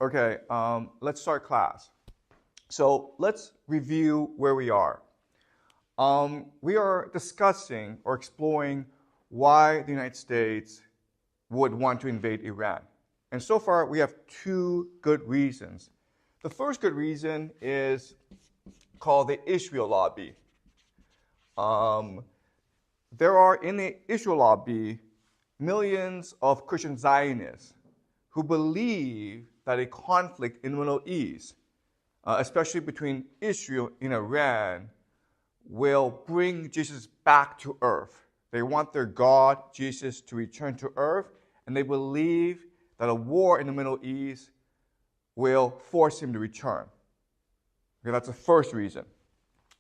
Okay, let's start class. So let's review where we are. We are discussing or exploring why the United States would want to invade Iran. And so far, we have two good reasons. The first good reason is called the Israel lobby. There are in the Israel lobby millions of Christian Zionists who believe that a conflict in the Middle East, especially between Israel and Iran, will bring Jesus back to earth. They want their God, Jesus, to return to earth, and they believe that a war in the Middle East will force him to return. Okay, that's the first reason.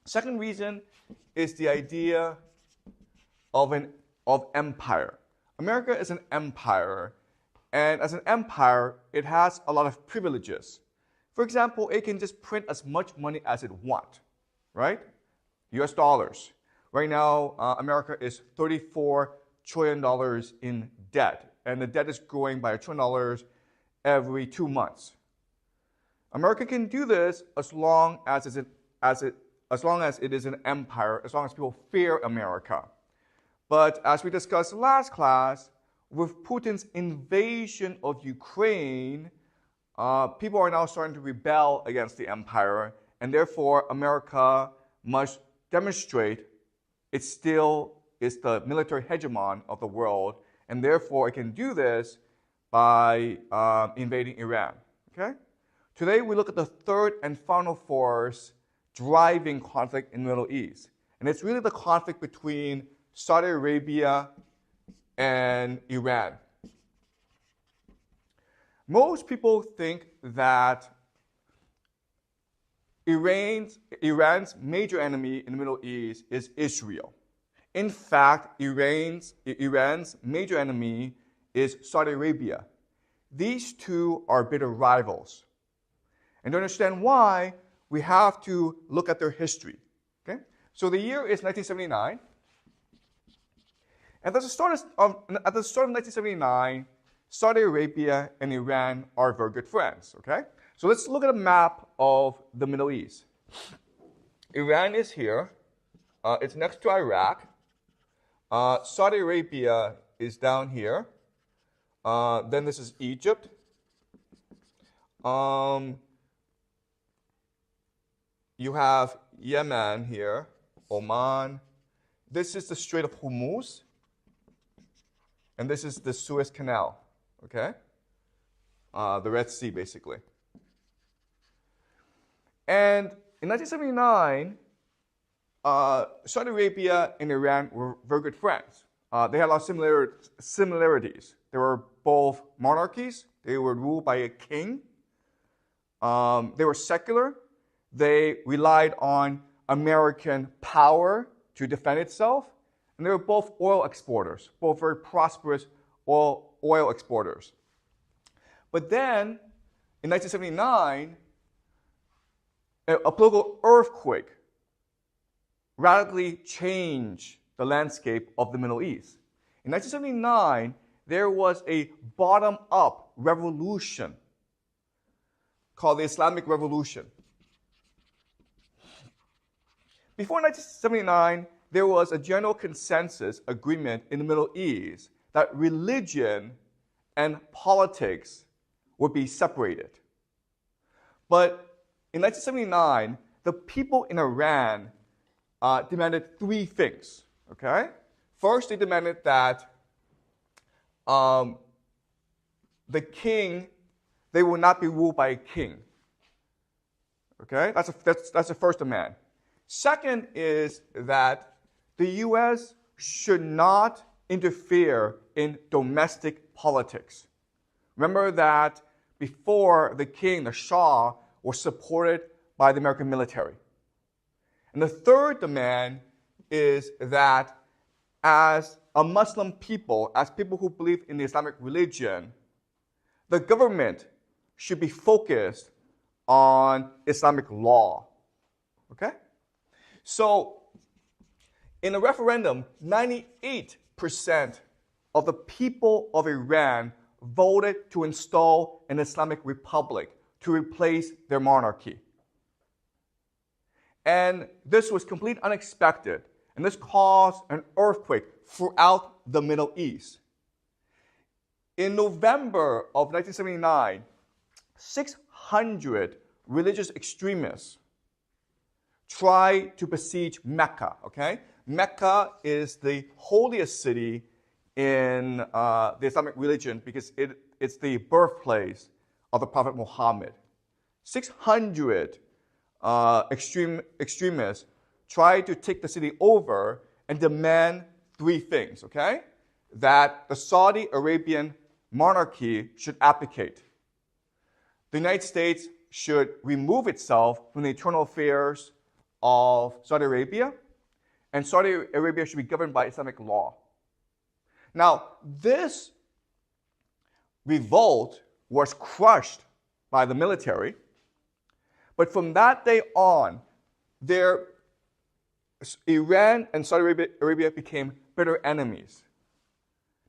Second reason is the idea of empire. America is an empire, and as an empire, it has a lot of privileges. For example, it can just print as much money as it wants, right? US dollars. Right now, America is $34 trillion in debt, and the debt is growing by $1 trillion every 2 months. America can do this as long as it is an empire, as long as people fear America. But as we discussed last class, with Putin's invasion of Ukraine, people are now starting to rebel against the empire, and therefore America must demonstrate it still is the military hegemon of the world, and therefore it can do this by invading Iran. Okay? Today we look at the third and final force driving conflict in the Middle East. And it's really the conflict between Saudi Arabia and Iran. Most people think that Iran's major enemy in the Middle East is Israel. In fact, Iran's major enemy is Saudi Arabia. These two are bitter rivals. And to understand why, we have to look at their history. Okay? So the year is 1979. At the start of 1979, Saudi Arabia and Iran are very good friends. Okay? So let's look at a map of the Middle East. Iran is here. It's next to Iraq. Saudi Arabia is down here. Then this is Egypt. You have Yemen here, Oman. This is the Strait of Hormuz. And this is the Suez Canal, okay? The Red Sea, basically. And in 1979, Saudi Arabia and Iran were very good friends. They had a lot of similarities. They were both monarchies. They were ruled by a king. They were secular. They relied on American power to defend itself. And they were both oil exporters, both very prosperous oil exporters. But then, in 1979, a political earthquake radically changed the landscape of the Middle East. In 1979, there was a bottom-up revolution called the Islamic Revolution. Before 1979, there was a general consensus agreement in the Middle East that religion and politics would be separated. But in 1979, the people in Iran demanded three things. Okay? First, they demanded that they will not be ruled by a king. Okay? That's the first demand. Second is that the U.S. should not interfere in domestic politics. Remember that before the king, the Shah, was supported by the American military. And the third demand is that as a Muslim people, as people who believe in the Islamic religion, the government should be focused on Islamic law. Okay? So, in a referendum, 98% of the people of Iran voted to install an Islamic republic to replace their monarchy. And this was completely unexpected, and this caused an earthquake throughout the Middle East. In November of 1979, 600 religious extremists tried to besiege Mecca, okay? Mecca is the holiest city in the Islamic religion because it's the birthplace of the Prophet Muhammad. 600 extremists tried to take the city over and demand three things, okay? That the Saudi Arabian monarchy should abdicate. The United States should remove itself from the internal affairs of Saudi Arabia, and Saudi Arabia should be governed by Islamic law. Now, this revolt was crushed by the military, but from that day on, Iran and Saudi Arabia became bitter enemies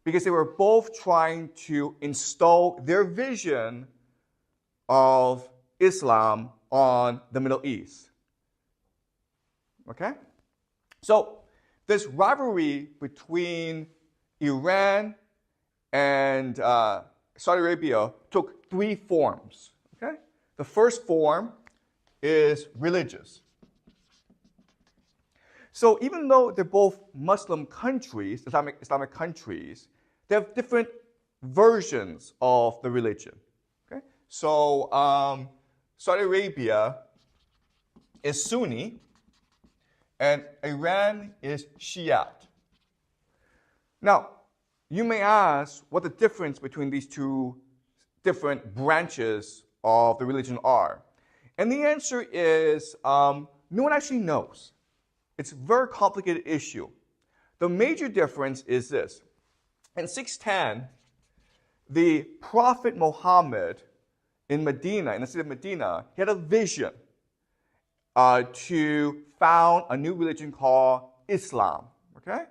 because they were both trying to install their vision of Islam on the Middle East. Okay? So this rivalry between Iran and Saudi Arabia took three forms. Okay? The first form is religious. So even though they're both Muslim countries, Islamic countries, they have different versions of the religion. Okay? So Saudi Arabia is Sunni, and Iran is Shiite. Now, you may ask what the difference between these two different branches of the religion are. And the answer is no one actually knows. It's a very complicated issue. The major difference is this. In 610, the Prophet Muhammad in Medina, in the city of Medina, he had a vision to found a new religion called Islam. Okay?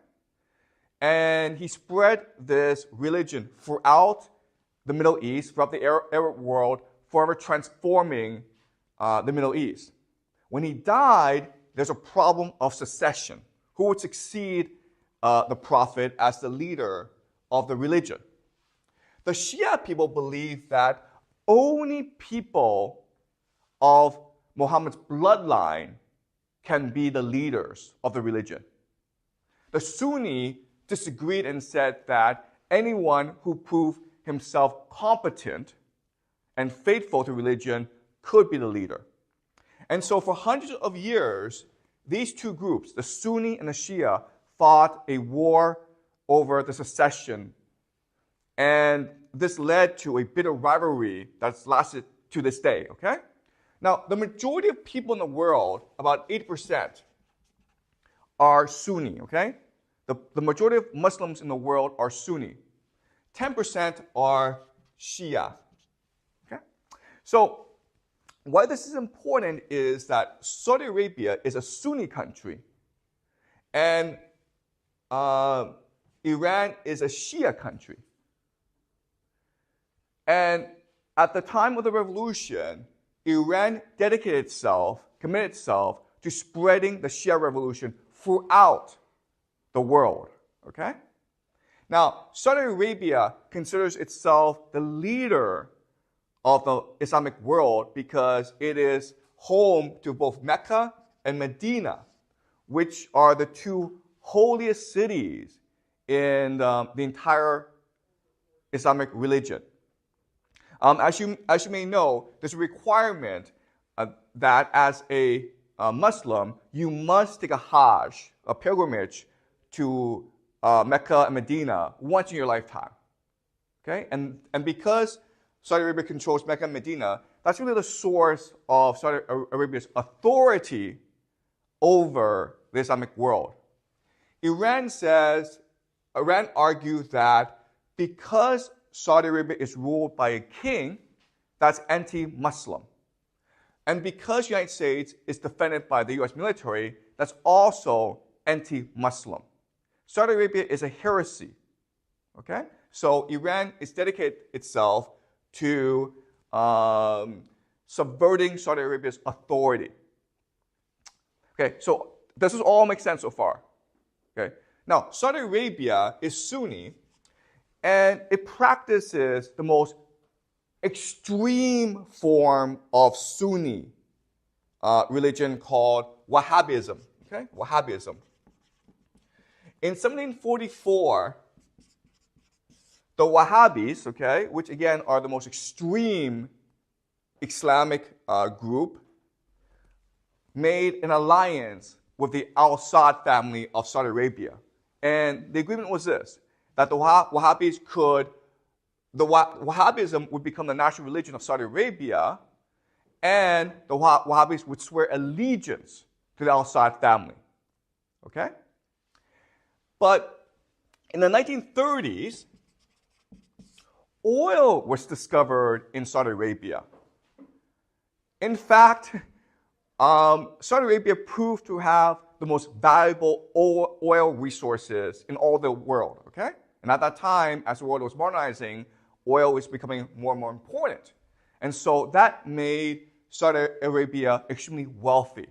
And he spread this religion throughout the Middle East, throughout the Arab world, forever transforming the Middle East. When he died, there's a problem of succession. Who would succeed the Prophet as the leader of the religion? The Shia people believe that only people of Muhammad's bloodline can be the leaders of the religion. The Sunni disagreed and said that anyone who proved himself competent and faithful to religion could be the leader. And so for hundreds of years, these two groups, the Sunni and the Shia, fought a war over the succession. And this led to a bitter rivalry that's lasted to this day, okay? Now, the majority of people in the world, about 8%, are Sunni, okay? The majority of Muslims in the world are Sunni. 10% are Shia, okay? So, why this is important is that Saudi Arabia is a Sunni country, and Iran is a Shia country. And at the time of the revolution, Iran committed itself to spreading the Shia revolution throughout the world, okay? Now, Saudi Arabia considers itself the leader of the Islamic world because it is home to both Mecca and Medina, which are the two holiest cities in the entire Islamic religion. As you may know, there's a requirement that as a Muslim, you must take a Hajj, a pilgrimage, to Mecca and Medina once in your lifetime. Okay? And because Saudi Arabia controls Mecca and Medina, that's really the source of Saudi Arabia's authority over the Islamic world. Iran argues that because Saudi Arabia is ruled by a king, that's anti-Muslim. And because the United States is defended by the US military, that's also anti-Muslim. Saudi Arabia is a heresy. Okay? So Iran is dedicated itself to subverting Saudi Arabia's authority. Okay, so does this all make sense so far? Okay. Now, Saudi Arabia is Sunni, and it practices the most extreme form of Sunni religion called Wahhabism. Okay, Wahhabism. In 1744, the Wahhabis, okay, which again are the most extreme Islamic group, made an alliance with the Al Saud family of Saudi Arabia. And the agreement was this, that the Wahhabism would become the national religion of Saudi Arabia, and the Wahhabis would swear allegiance to the Al Saud family. Okay? But in the 1930s, oil was discovered in Saudi Arabia. In fact, Saudi Arabia proved to have the most valuable oil resources in all the world, okay? And at that time, as the world was modernizing, oil was becoming more and more important. And so that made Saudi Arabia extremely wealthy.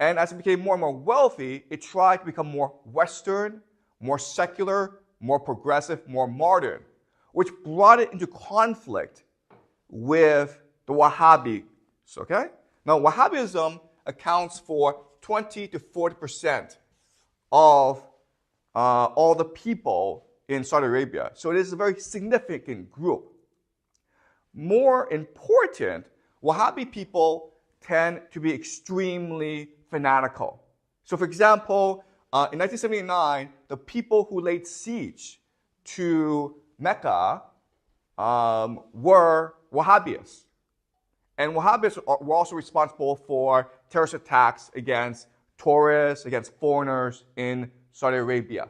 And as it became more and more wealthy, it tried to become more Western, more secular, more progressive, more modern, which brought it into conflict with the Wahhabis, okay? Now, Wahhabism accounts for 20 to 40% of all the people in Saudi Arabia. So it is a very significant group. More important, Wahhabi people tend to be extremely fanatical. So for example, in 1979, the people who laid siege to Mecca were Wahhabis. And Wahhabis were also responsible for terrorist attacks against tourists, against foreigners in Saudi Arabia.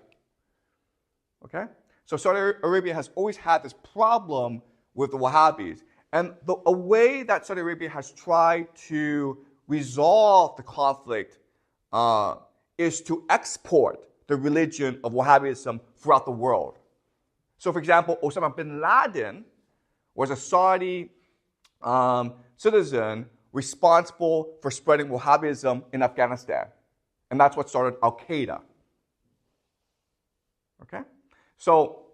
Okay? So Saudi Arabia has always had this problem with the Wahhabis. And a way that Saudi Arabia has tried to resolve the conflict is to export the religion of Wahhabism throughout the world. So for example, Osama bin Laden was a Saudi citizen responsible for spreading Wahhabism in Afghanistan. And that's what started Al-Qaeda. Okay? So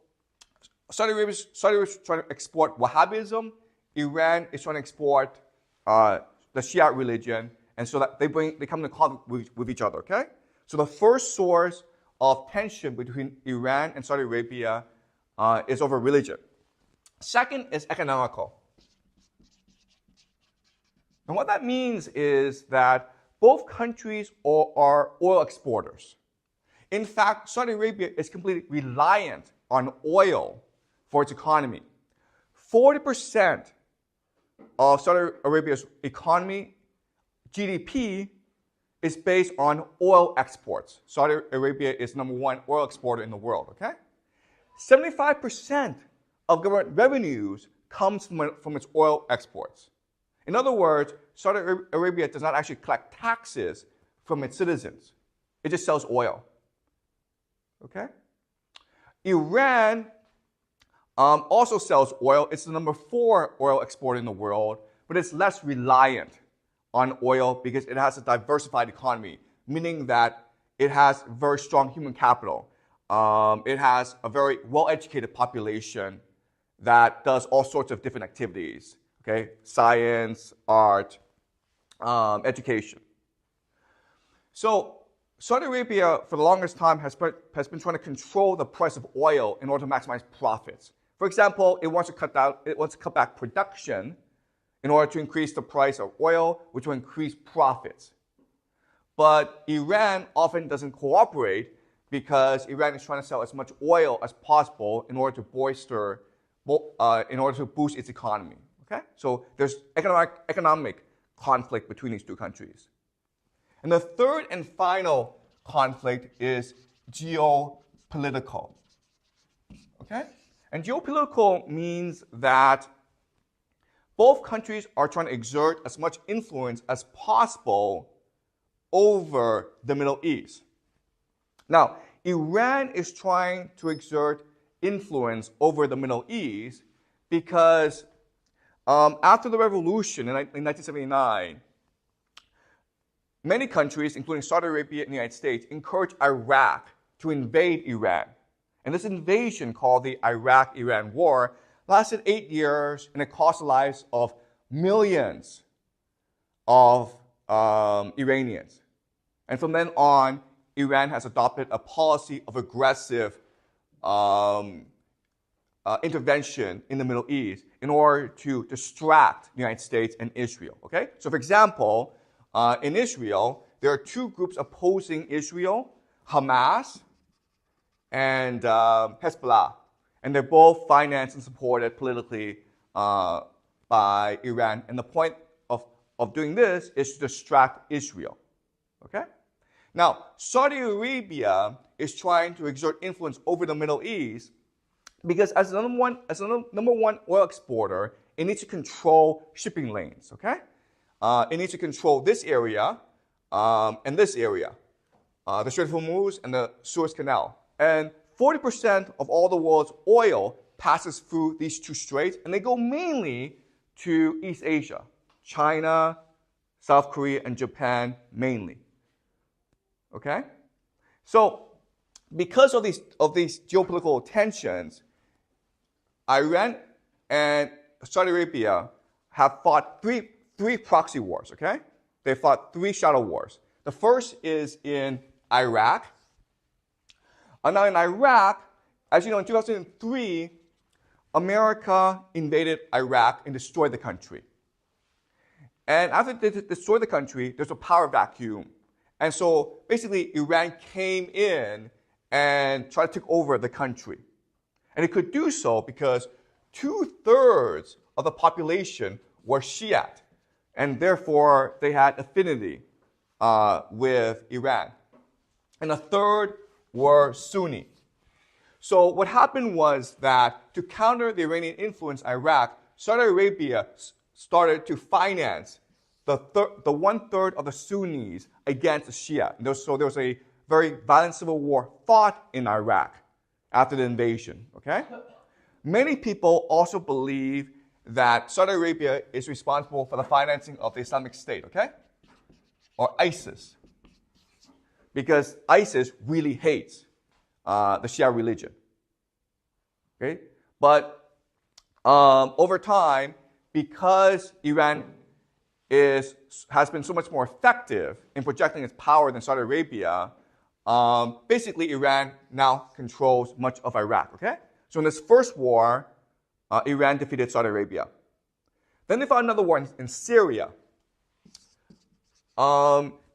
Saudi Arabia is trying to export Wahhabism. Iran is trying to export the Shia religion. And so that they come into conflict with each other. Okay? So the first source of tension between Iran and Saudi Arabia is over religion. Second is economical. And what that means is that both countries are oil exporters. In fact, Saudi Arabia is completely reliant on oil for its economy. 40% of Saudi Arabia's economy, GDP, is based on oil exports. Saudi Arabia is number one oil exporter in the world, okay? 75% of government revenues comes from its oil exports. In other words, Saudi Arabia does not actually collect taxes from its citizens. It just sells oil. Okay? Iran also sells oil. It's the number 4 oil exporter in the world, but it's less reliant on oil because it has a diversified economy, meaning that it has very strong human capital. It has a very well-educated population that does all sorts of different activities. Okay, science, art, education. So Saudi Arabia, for the longest time, has been trying to control the price of oil in order to maximize profits. For example, it wants to cut back production in order to increase the price of oil, which will increase profits. But Iran often doesn't cooperate because Iran is trying to sell as much oil as possible in order to boost its economy. Okay? So there's economic conflict between these two countries. And the third and final conflict is geopolitical. Okay? And geopolitical means that both countries are trying to exert as much influence as possible over the Middle East. Now, Iran is trying to exert influence over the Middle East because after the revolution in 1979, many countries, including Saudi Arabia and the United States, encouraged Iraq to invade Iran. And this invasion, called the Iraq-Iran War, lasted 8 years, and it cost the lives of millions of Iranians. And from then on, Iran has adopted a policy of aggressive intervention in the Middle East in order to distract the United States and Israel. Okay? So, for example, in Israel, there are two groups opposing Israel, Hamas and Hezbollah. And they're both financed and supported politically by Iran. And the point of doing this is to distract Israel. Okay? Now, Saudi Arabia is trying to exert influence over the Middle East because as the number one oil exporter, it needs to control shipping lanes. Okay? It needs to control this area and this area, the Strait of Hormuz and the Suez Canal. And 40% of all the world's oil passes through these two straits, and they go mainly to East Asia, China, South Korea, and Japan mainly. Okay? So, because of these geopolitical tensions, Iran and Saudi Arabia have fought three proxy wars, okay? They fought 3 shadow wars. The first is in Iraq. Now in Iraq, as you know, in 2003, America invaded Iraq and destroyed the country. And after they destroyed the country, there's a power vacuum. And so basically Iran came in and tried to take over the country. And it could do so because 2/3 of the population were Shiite. And therefore, they had affinity with Iran. And 1/3 were Sunni. So what happened was that to counter the Iranian influence in Iraq, Saudi Arabia started to finance the 1/3 of the Sunnis against the Shia. So there was a very violent civil war fought in Iraq after the invasion. Okay? Many people also believe that Saudi Arabia is responsible for the financing of the Islamic State, okay? Or ISIS. Because ISIS really hates the Shia religion. Okay? But over time, because Iran has been so much more effective in projecting its power than Saudi Arabia, basically Iran now controls much of Iraq, okay? So in this first war, Iran defeated Saudi Arabia. Then they fought another war in Syria.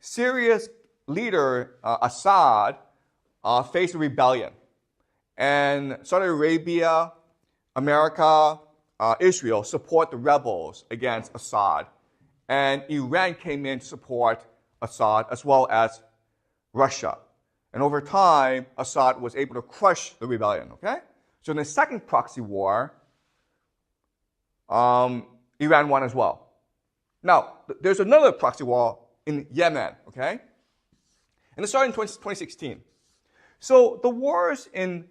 Syria's leader, Assad, faced a rebellion. And Saudi Arabia, America, Israel support the rebels against Assad. And Iran came in to support Assad as well as Russia. And over time, Assad was able to crush the rebellion, okay? So in the second proxy war, Iran won as well. Now, there's another proxy war in Yemen, okay? And it started in 2016. So the wars in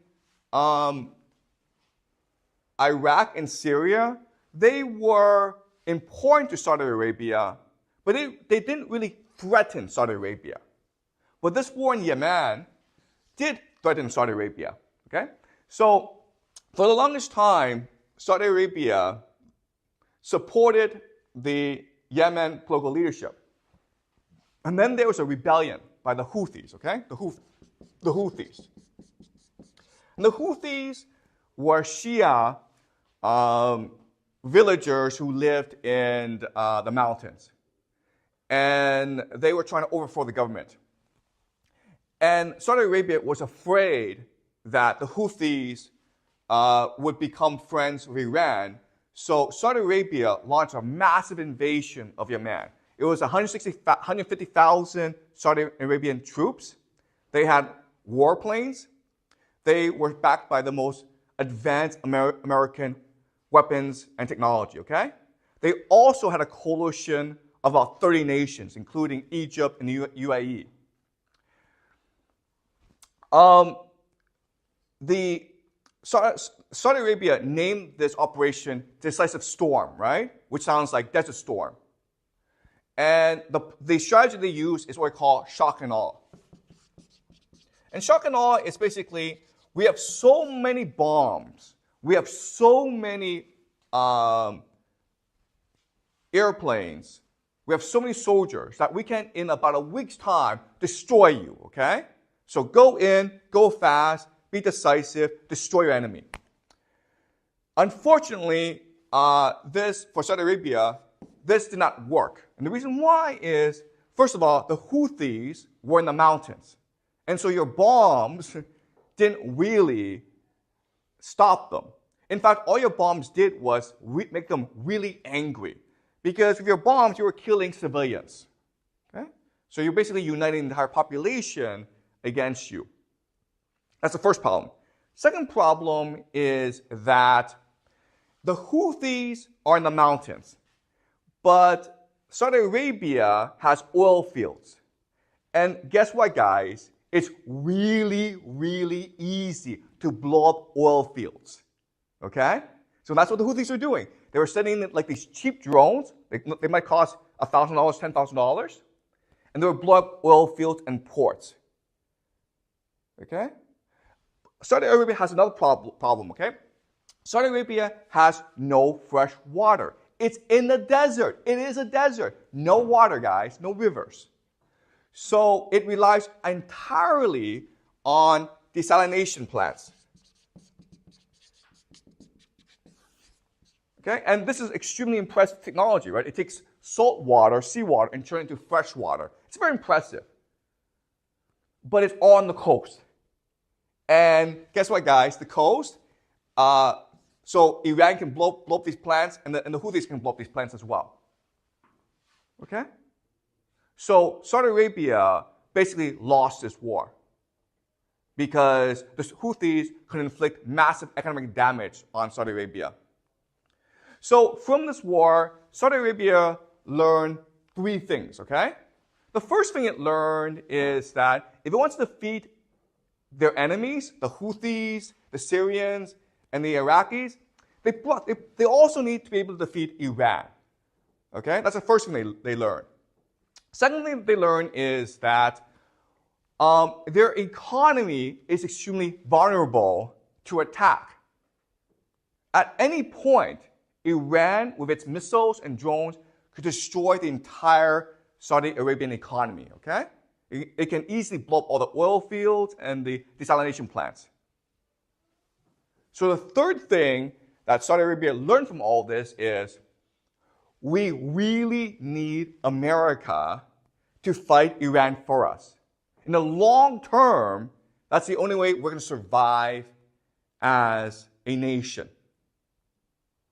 Iraq and Syria, they were important to Saudi Arabia, but they didn't really threaten Saudi Arabia. But this war in Yemen did threaten Saudi Arabia, okay? So for the longest time, Saudi Arabia supported the Yemen political leadership. And then there was a rebellion by the Houthis, okay? The Houthis. And the Houthis were Shia villagers who lived in the mountains. And they were trying to overthrow the government. And Saudi Arabia was afraid that the Houthis would become friends with Iran. So Saudi Arabia launched a massive invasion of Yemen. It was 150,000 Saudi Arabian troops. They had warplanes. They were backed by the most advanced American weapons and technology, okay? They also had a coalition of about 30 nations, including Egypt and the UAE. The Saudi Arabia named this operation Decisive Storm, right? Which sounds like Desert Storm. And the strategy they use is what we call shock and awe. And shock and awe is basically, we have so many bombs, we have so many airplanes, we have so many soldiers that we can, in about a week's time, destroy you, okay? So go in, go fast, be decisive, destroy your enemy. Unfortunately, for Saudi Arabia, this did not work. And the reason why is, first of all, the Houthis were in the mountains. And so your bombs didn't really stop them. In fact, all your bombs did was make them really angry. Because with your bombs, you were killing civilians. Okay? So you're basically uniting the entire population against you. That's the first problem. Second problem is that the Houthis are in the mountains, but Saudi Arabia has oil fields. And guess what, guys? It's really, really easy to blow up oil fields. Okay? So that's what the Houthis are doing. They were sending like these cheap drones. They might cost $1,000, $10,000. And they would blow up oil fields and ports. Okay? Saudi Arabia has another problem, okay? Saudi Arabia has no fresh water. It's in the desert. It is a desert. No water, guys. No rivers. So it relies entirely on desalination plants. Okay? And this is extremely impressive technology, right? It takes salt water, seawater, and turns it into fresh water. It's very impressive. But it's all on the coast. And guess what, guys? The coast, so Iran can blow up these plants, and the Houthis can blow up these plants as well. Okay? So Saudi Arabia basically lost this war because the Houthis could inflict massive economic damage on Saudi Arabia. So from this war, Saudi Arabia learned three things, okay? The first thing it learned is that if it wants to defeat their enemies, the Houthis, the Syrians, and the Iraqis, they also need to be able to defeat Iran. Okay? That's the first thing they learned. Second thing they learned is that their economy is extremely vulnerable to attack. At any point, Iran, with its missiles and drones, could destroy the entire Saudi Arabian economy, okay? It can easily blow up all the oil fields and the desalination plants. So the third thing that Saudi Arabia learned from all this is we really need America to fight Iran for us. In the long term, that's the only way we're going to survive as a nation.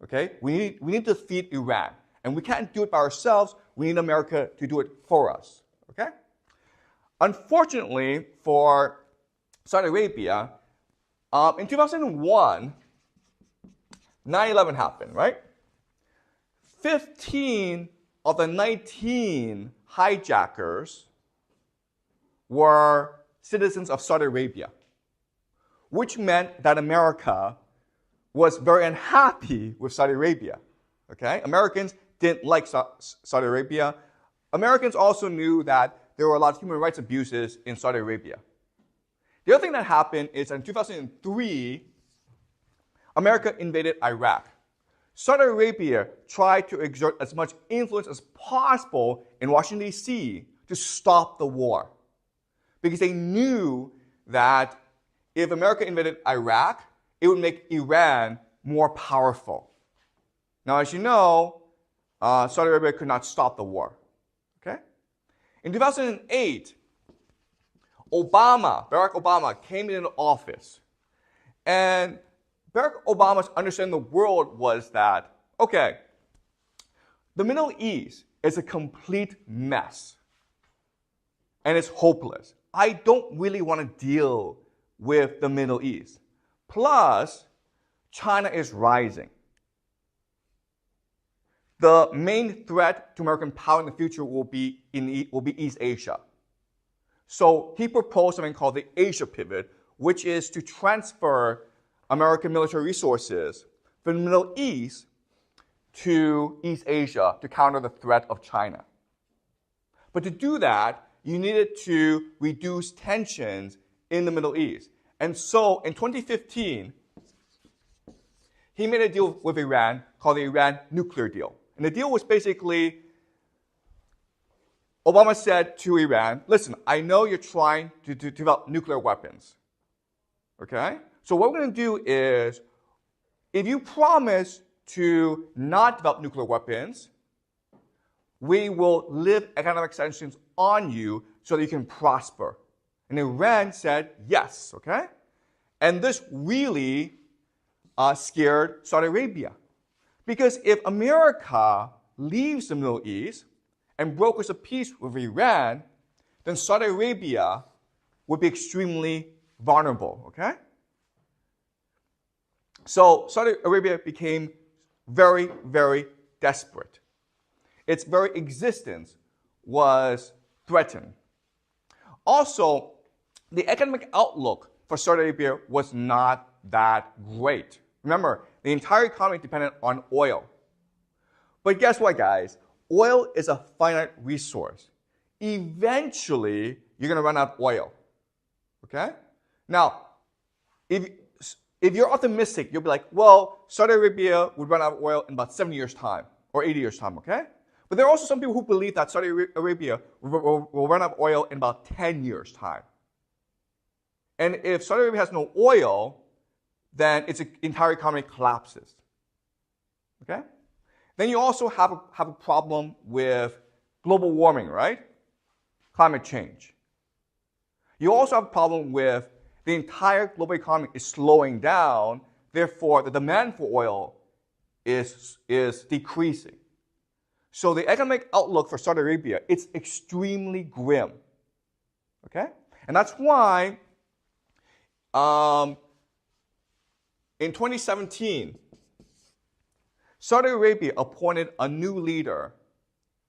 Okay? We need to defeat Iran. And we can't do it by ourselves. We need America to do it for us. Okay? Unfortunately, for Saudi Arabia, in 2001, 9/11 happened, right? 15 of the 19 hijackers were citizens of Saudi Arabia, which meant that America was very unhappy with Saudi Arabia. Okay? Americans didn't like Saudi Arabia. Americans also knew that there were a lot of human rights abuses in Saudi Arabia. The other thing that happened is in 2003, America invaded Iraq. Saudi Arabia tried to exert as much influence as possible in Washington, D.C. to stop the war. Because they knew that if America invaded Iraq, it would make Iran more powerful. Now, as you know, Saudi Arabia could not stop the war. Okay? In 2008, Barack Obama came into office. And Barack Obama's understanding of the world was that, okay, the Middle East is a complete mess. And it's hopeless. I don't really want to deal with the Middle East. Plus, China is rising. The main threat to American power in the future will be East Asia. So he proposed something called the Asia pivot, which is to transfer American military resources from the Middle East to East Asia to counter the threat of China. But to do that, you needed to reduce tensions in the Middle East. And so in 2015, he made a deal with Iran called the Iran nuclear deal. And the deal was basically, Obama said to Iran, listen, I know you're trying to develop nuclear weapons. Okay? So what we're going to do is, if you promise to not develop nuclear weapons, we will lift economic sanctions on you so that you can prosper. And Iran said yes, okay? And this really scared Saudi Arabia. Because if America leaves the Middle East and brokers a peace with Iran, then Saudi Arabia would be extremely vulnerable, okay? So Saudi Arabia became very, very desperate. Its very existence was threatened. Also, the economic outlook for Saudi Arabia was not that great. Remember, the entire economy depended on oil. But guess what, guys? Oil is a finite resource. Eventually, you're going to run out of oil. Okay? Now, if you're optimistic, you'll be like, well, Saudi Arabia would run out of oil in about 70 years' time or 80 years' time, okay? But there are also some people who believe that Saudi Arabia will run out of oil in about 10 years' time. And if Saudi Arabia has no oil, then its entire economy collapses. Okay? Then you also have a problem with global warming, right? Climate change. You also have a problem with the entire global economy is slowing down, therefore the demand for oil is decreasing. So the economic outlook for Saudi Arabia, it's extremely grim. Okay? And that's why in 2017, Saudi Arabia appointed a new leader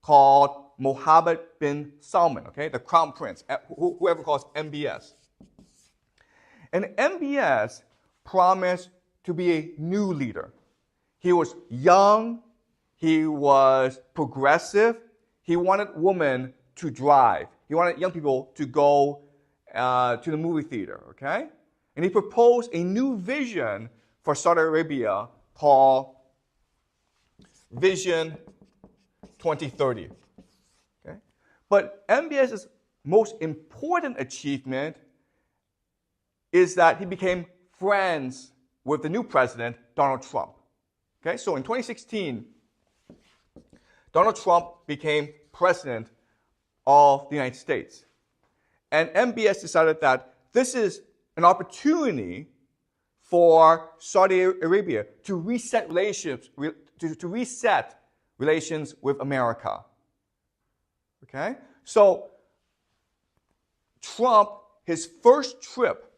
called Mohammed bin Salman, okay, the crown prince, whoever calls MBS. And MBS promised to be a new leader. He was young, he was progressive, he wanted women to drive. He wanted young people to go to the movie theater, okay? And he proposed a new vision for Saudi Arabia called Vision 2030. Okay? But MBS's most important achievement is that he became friends with the new president, Donald Trump. Okay? So in 2016, Donald Trump became president of the United States. And MBS decided that this is an opportunity for Saudi Arabia to reset relations with America. Okay? So Trump, his first trip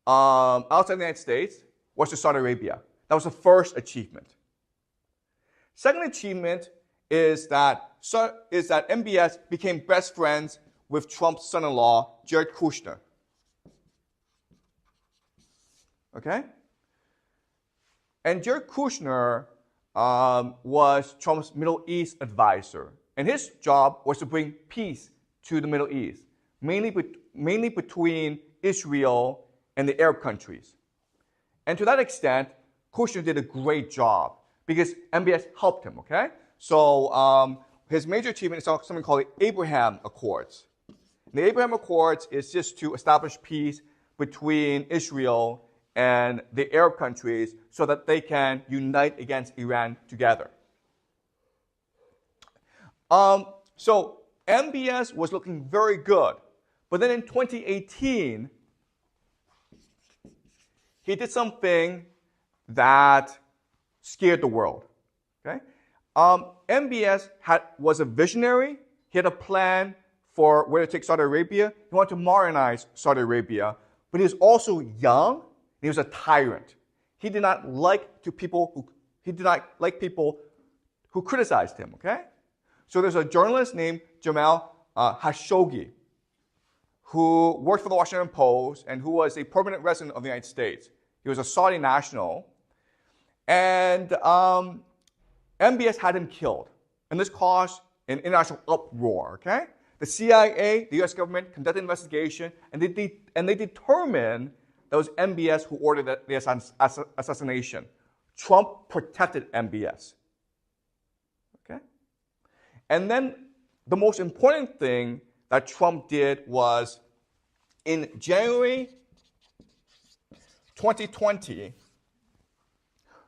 outside the United States was to Saudi Arabia. That was the first achievement. Second achievement is that MBS became best friends with Trump's son-in-law, Jared Kushner. Okay? And Jared Kushner was Trump's Middle East advisor. And his job was to bring peace to the Middle East, mainly between Israel and the Arab countries. And to that extent, Kushner did a great job because MBS helped him, okay? So his major achievement is something called the Abraham Accords. The Abraham Accords is just to establish peace between Israel and the Arab countries so that they can unite against Iran together. So MBS was looking very good. But then in 2018, he did something that scared the world. Okay? MBS was a visionary. He had a plan for where to take Saudi Arabia. He wanted to modernize Saudi Arabia. But he was also young, and he was a tyrant. He did not like people who criticized him, okay? So there's a journalist named Jamal Khashoggi who worked for the Washington Post and who was a permanent resident of the United States. He was a Saudi national. And MBS had him killed. And this caused an international uproar, okay? The CIA, the US government, conducted an investigation, and they determined that it was MBS who ordered the assassination. Trump protected MBS. Okay? And then the most important thing that Trump did was in January 2020,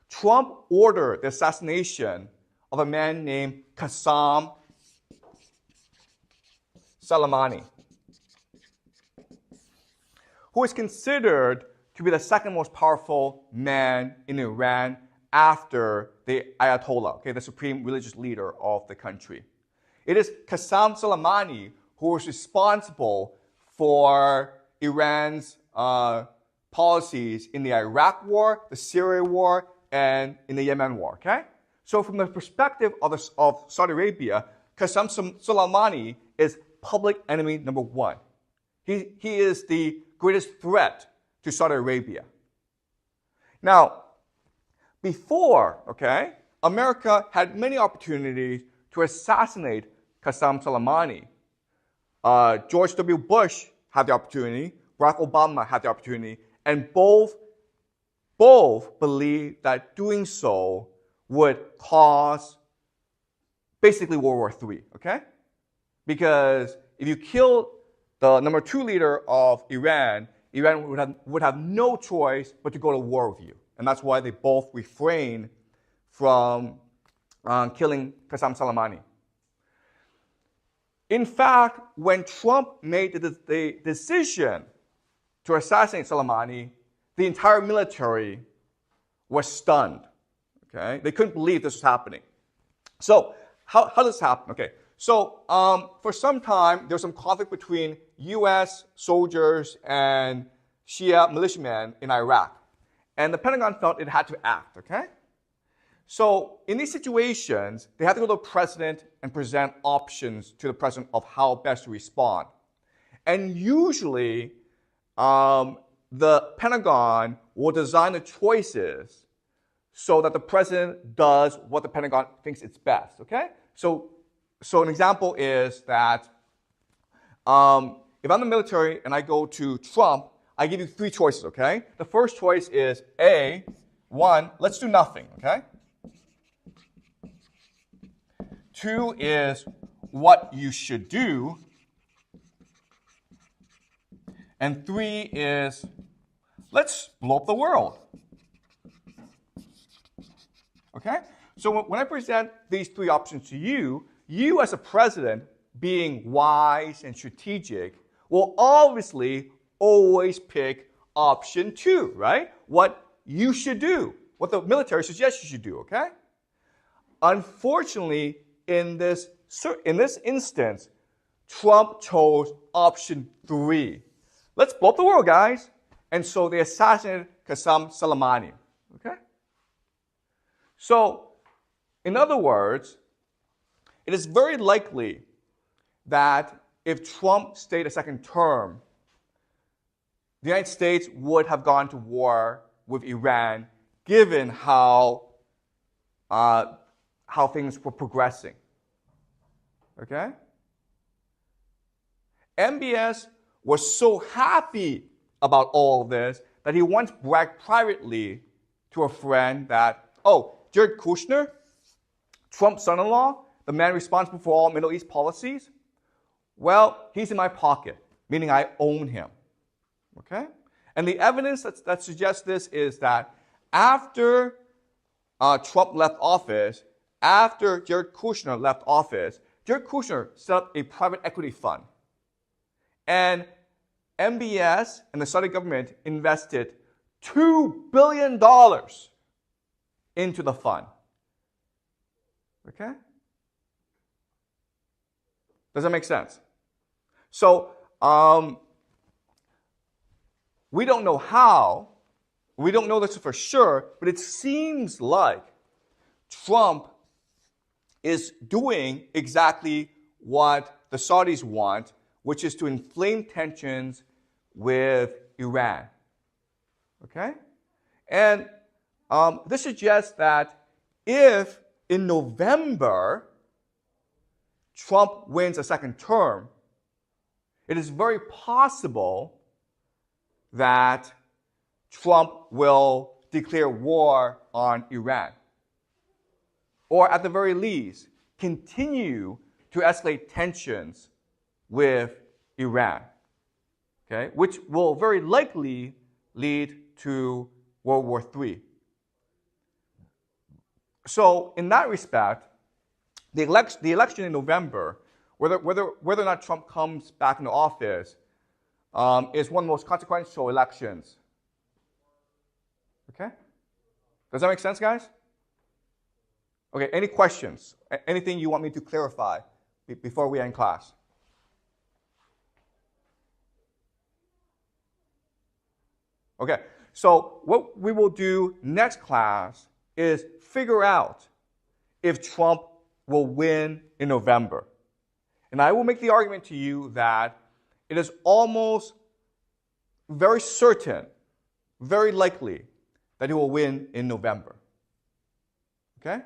Trump ordered the assassination of a man named Qasem Soleimani, who is considered to be the second most powerful man in Iran after the Ayatollah, okay, the supreme religious leader of the country. It is Qasem Soleimani who was responsible for Iran's policies in the Iraq War, the Syria War, and in the Yemen War, okay? So from the perspective of Saudi Arabia, Qasem Soleimani is public enemy number one. He is the greatest threat to Saudi Arabia. Now, before, okay, America had many opportunities to assassinate Qasem Soleimani. George W. Bush had the opportunity, Barack Obama had the opportunity, and both believed that doing so would cause basically World War III, okay? Because if you kill the number 2 leader of Iran, Iran would have no choice but to go to war with you. And that's why they both refrained from killing Qasem Soleimani. In fact, when Trump made the decision to assassinate Soleimani, the entire military was stunned. Okay? They couldn't believe this was happening. So, how does this happen? Okay. So, for some time, there was some conflict between U.S. soldiers and Shia militiamen in Iraq. And the Pentagon felt it had to act, okay? So, in these situations, they had to go to the president and present options to the president of how best to respond. And usually, the Pentagon will design the choices so that the president does what the Pentagon thinks is best, okay? So an example is that if I'm the military and I go to Trump, I give you 3 choices, okay? The first choice is A, 1, let's do nothing, okay? 2 is what you should do. And 3 is let's blow up the world. Okay? So when I present these 3 options to you, you as a president, being wise and strategic, will obviously always pick option 2, right? What you should do, what the military suggests you should do, okay? Unfortunately, in this instance, Trump chose option 3. Let's blow up the world, guys. And so they assassinated Qasem Soleimani, okay? So, in other words, it is very likely that if Trump stayed a second term, the United States would have gone to war with Iran, given how things were progressing. Okay? MBS was so happy about all of this that he once bragged privately to a friend that, oh, Jared Kushner, Trump's son-in-law, the man responsible for all Middle East policies, well, he's in my pocket, meaning I own him. Okay? And the evidence that suggests this is that after Trump left office, after Jared Kushner left office, Jared Kushner set up a private equity fund. And MBS and the Saudi government invested $2 billion into the fund. Okay? Does that make sense? So, we don't know how, we don't know this for sure, but it seems like Trump is doing exactly what the Saudis want, which is to inflame tensions with Iran. Okay? And this suggests that if in November Trump wins a second term, it is very possible that Trump will declare war on Iran. Or at the very least, continue to escalate tensions with Iran, okay, which will very likely lead to World War III. So in that respect, the election in November, whether or not Trump comes back into office, is one of the most consequential elections. Okay? Does that make sense, guys? Okay, any questions? Anything you want me to clarify before we end class? Okay, so what we will do next class is figure out if Trump will win in November. And I will make the argument to you that it is almost very certain, very likely, that he will win in November. Okay?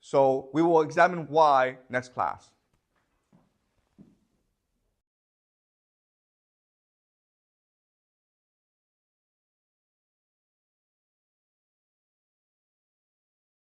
So we will examine why next class.